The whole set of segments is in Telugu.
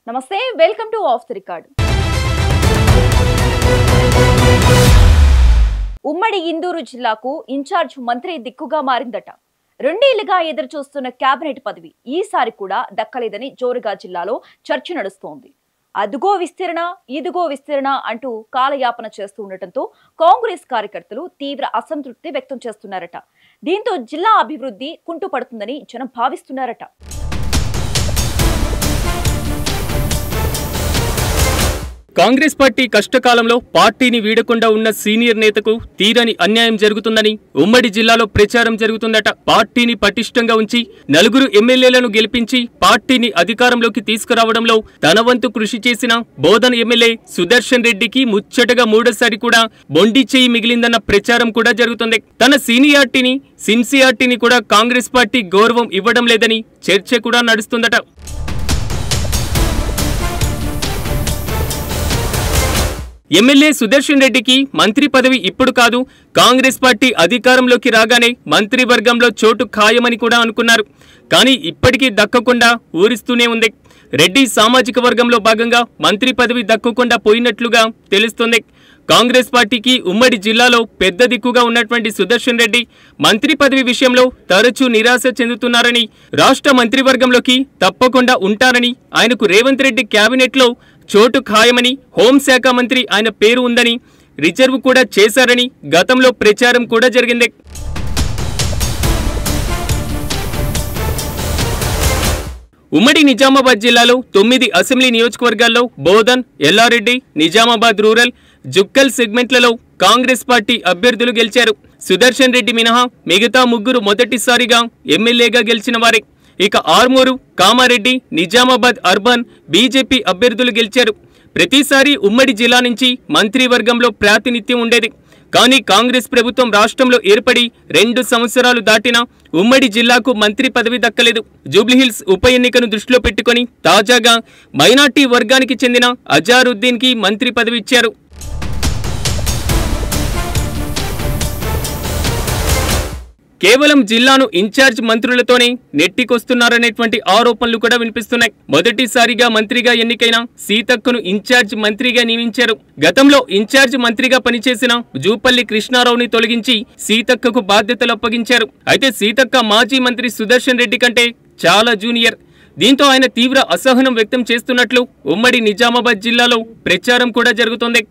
నమస్తే, welcome to of the record. ఉమ్మడి ఇందూరు జిల్లాకు ఇన్ఛార్జ్ మంత్రి దిక్కుగా మారిందట. రెండేళ్లుగా ఎదురు చూస్తున్న కేబినెట్ పదవి ఈసారి కూడా దక్కలేదని జోరుగా జిల్లాలో చర్చ నడుస్తోంది. అదుగో విస్తరణ, ఇదిగో విస్తరణ అంటూ కాలయాపన చేస్తూ ఉండటంతో కాంగ్రెస్ కార్యకర్తలు తీవ్ర అసంతృప్తి వ్యక్తం చేస్తున్నారట. దీంతో జిల్లా అభివృద్ధి కుంటుపడుతుందని జనం భావిస్తున్నారట. కాంగ్రెస్ పార్టీ కష్టకాలంలో పార్టీని వీడకుండా ఉన్న సీనియర్ నేతకు తీరని అన్యాయం జరుగుతుందని ఉమ్మడి జిల్లాలో ప్రచారం జరుగుతుందట. పార్టీని పటిష్టంగా ఉంచి 4 ఎమ్మెల్యేలను గెలిపించి పార్టీని అధికారంలోకి తీసుకురావడంలో తన వంతు కృషి చేసిన బోధన్ ఎమ్మెల్యే సుదర్శన్ రెడ్డికి ముచ్చటగా మూడోసారి కూడా బొండి చేయి మిగిలిందన్న ప్రచారం కూడా జరుగుతుంది. తన సీనియారిటీని, సిన్సియారిటీని కూడా కాంగ్రెస్ పార్టీ గౌరవం ఇవ్వడం లేదని చర్చ కూడా నడుస్తుందట. ఎమ్మెల్యే సుదర్శన్ రెడ్డికి మంత్రి పదవి ఇప్పుడు కాదు, కాంగ్రెస్ పార్టీ అధికారంలోకి రాగానే మంత్రివర్గంలో చోటు ఖాయమని కూడా అనుకున్నారు. కానీ ఇప్పటికీ దక్కకుండా ఊరిస్తూనే ఉంది. రెడ్డి సామాజిక వర్గంలో భాగంగా మంత్రి పదవి దక్కకుండా పోయినట్లుగా తెలుస్తోంది. కాంగ్రెస్ పార్టీకి ఉమ్మడి జిల్లాలో పెద్ద దిక్కుగా ఉన్నటువంటి సుదర్శన్ రెడ్డి మంత్రి పదవి విషయంలో తరచూ నిరాశ చెందుతున్నారని, రాష్ట్ర మంత్రివర్గంలోకి తప్పకుండా ఉంటారని, ఆయనకు రేవంత్ రెడ్డి కేబినెట్లో చోటు ఖాయమని, హోంశాఖ మంత్రి ఆయన పేరు ఉందని, రిజర్వ్ కూడా చేశారని గతంలో ప్రచారం కూడా జరిగింది. ఉమ్మడి నిజామాబాద్ జిల్లాలో 9 అసెంబ్లీ నియోజకవర్గాల్లో బోధన్, ఎల్లారెడ్డి, నిజామాబాద్ రూరల్, జుక్కల్ సెగ్మెంట్లలో కాంగ్రెస్ పార్టీ అభ్యర్థులు గెలిచారు. సుదర్శన్ రెడ్డి మినహా మిగతా 3 మొదటిసారిగా ఎమ్మెల్యేగా గెలిచిన వారే. ఇక ఆర్మూరు, కామారెడ్డి, నిజామాబాద్ అర్బన్ బీజేపీ అభ్యర్థులు గెలిచారు. ప్రతిసారి ఉమ్మడి జిల్లా నుంచి మంత్రివర్గంలో ప్రాతినిధ్యం ఉండేది. కానీ కాంగ్రెస్ ప్రభుత్వం రాష్ట్రంలో ఏర్పడి 2 సంవత్సరాలు దాటినా ఉమ్మడి జిల్లాకు మంత్రి పదవి దక్కలేదు. జూబ్లీహిల్స్ ఉప ఎన్నికను దృష్టిలో పెట్టుకుని తాజాగా మైనార్టీ వర్గానికి చెందిన అజారుద్దీన్కి మంత్రి పదవి ఇచ్చారు. కేవలం జిల్లాను ఇన్ఛార్జ్ మంత్రులతోనే నెట్టికొస్తున్నారనేటువంటి ఆరోపణలు కూడా వినిపిస్తున్నాయి. మొదటిసారిగా మంత్రిగా ఎన్నికైన సీతక్కను ఇన్ఛార్జ్ మంత్రిగా నియమించారు. గతంలో ఇన్ఛార్జ్ మంత్రిగా పనిచేసిన జూపల్లి కృష్ణారావుని తొలగించి సీతక్కకు బాధ్యతలు అప్పగించారు. అయితే సీతక్క మాజీ మంత్రి సుదర్శన్ రెడ్డి కంటే చాలా జూనియర్. దీంతో ఆయన తీవ్ర అసహనం వ్యక్తం చేస్తున్నట్లు ఉమ్మడి నిజామాబాద్ జిల్లాలో ప్రచారం కూడా జరుగుతోంది.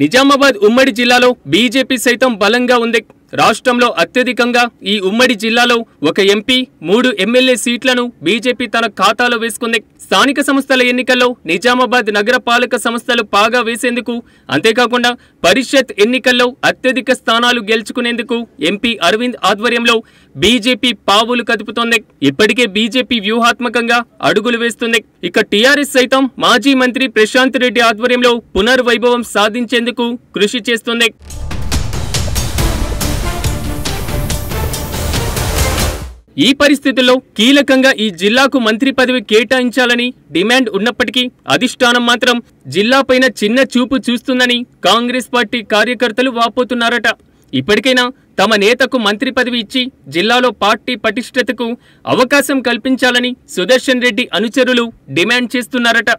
నిజామాబాద్ ఉమ్మడి జిల్లాలో బీజేపీ సైతం బలంగా ఉంది. రాష్ట్రంలో అత్యధికంగా ఈ ఉమ్మడి జిల్లాలో 1 ఎంపీ, 3 ఎమ్మెల్యే సీట్లను బీజేపీ తన ఖాతాలో వేసుకుంది. స్థానిక సంస్థల ఎన్నికల్లో నిజామాబాద్ నగర పాలక సంస్థలు పాగా వేసేందుకు, అంతేకాకుండా పరిషత్ ఎన్నికల్లో అత్యధిక స్థానాలు గెలుచుకునేందుకు ఎంపీ అరవింద్ ఆధ్వర్యంలో బీజేపీ పావులు కదుపుతోంది. ఇప్పటికే బీజేపీ వ్యూహాత్మకంగా అడుగులు వేస్తుంది. ఇక టీఆర్ఎస్ సైతం మాజీ మంత్రి ప్రశాంత్ రెడ్డి ఆధ్వర్యంలో పునర్వైభవం సాధించేందుకు కృషి చేస్తుంది. ఈ పరిస్థితుల్లో కీలకంగా ఈ జిల్లాకు మంత్రి పదవి కేటాయించాలని డిమాండ్ ఉన్నప్పటికీ అధిష్టానం మాత్రం జిల్లాపైన చిన్న చూపు చూస్తుందని కాంగ్రెస్ పార్టీ కార్యకర్తలు వాపోతున్నారట. ఇప్పటికైనా తమ నేతకు మంత్రి పదవి ఇచ్చి జిల్లాలో పార్టీ పటిష్టతకు అవకాశం కల్పించాలని సుదర్శన్ రెడ్డి అనుచరులు డిమాండ్ చేస్తున్నారట.